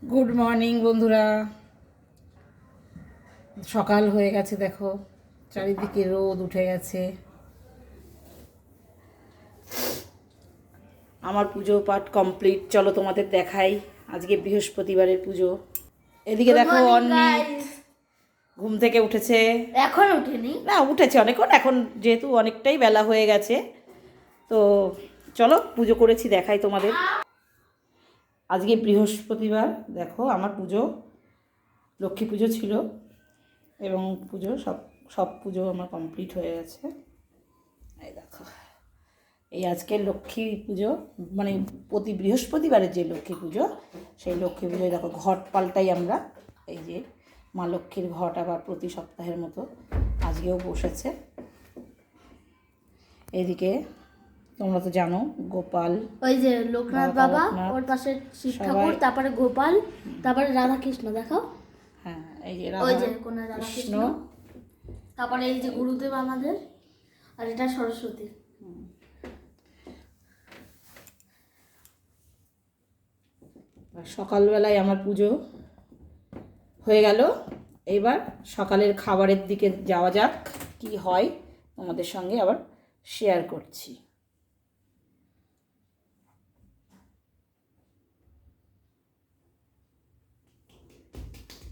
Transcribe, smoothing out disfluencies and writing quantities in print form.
Good morning বন্ধুরা। সকাল হয়ে গেছে, দেখো চারিদিকে রোদ উঠে গেছে। আমার পুজো পাঠ কমপ্লিট। চলো তোমাদের দেখাই। আজকে বৃহস্পতিবারের পুজো। এদিকে দেখো অনেক ঘুম থেকে উঠেছে। এখন উঠেনি না, উঠেছে অনেকক্ষণ, এখন যেহেতু অনেকটাই বেলা হয়ে গেছে। তো চলো পুজো করেছি দেখাই তোমাদের। আজকে বৃহস্পতিবার, দেখো আমার পুজো, লক্ষ্মী পুজো ছিল এবং পুজো সব সব পুজো আমার কমপ্লিট হয়ে গেছে। এই দেখো, এই আজকের লক্ষ্মী পুজো, মানে প্রতি বৃহস্পতিবারের যে লক্ষ্মী পুজো, সেই লক্ষ্মী পুজোয় দেখো ঘট পাল্টাই আমরা। এই যে মা লক্ষ্মীর ঘট আবার প্রতি সপ্তাহের মতো আজকেও বসেছে। এদিকে তোমরা তো জানো গোপাল, ওই যে লোকনাথ বাবা, ওর পাশে শিব ঠাকুর, তারপরে গোপাল, তারপরে রাধা কৃষ্ণ। দেখো, হ্যাঁ এই যে ওই যে রাধা কোন রাধা কৃষ্ণ, কৃষ্ণ, তারপরে এই যে গুরুদেব আমাদের, আর এটা সরস্বতী। সকালবেলায় আমার পুজো হয়ে গেল। এবার সকালের খাবারের দিকে যাওয়া যাক, কি হয় তোমাদের সঙ্গে আবার শেয়ার করছি।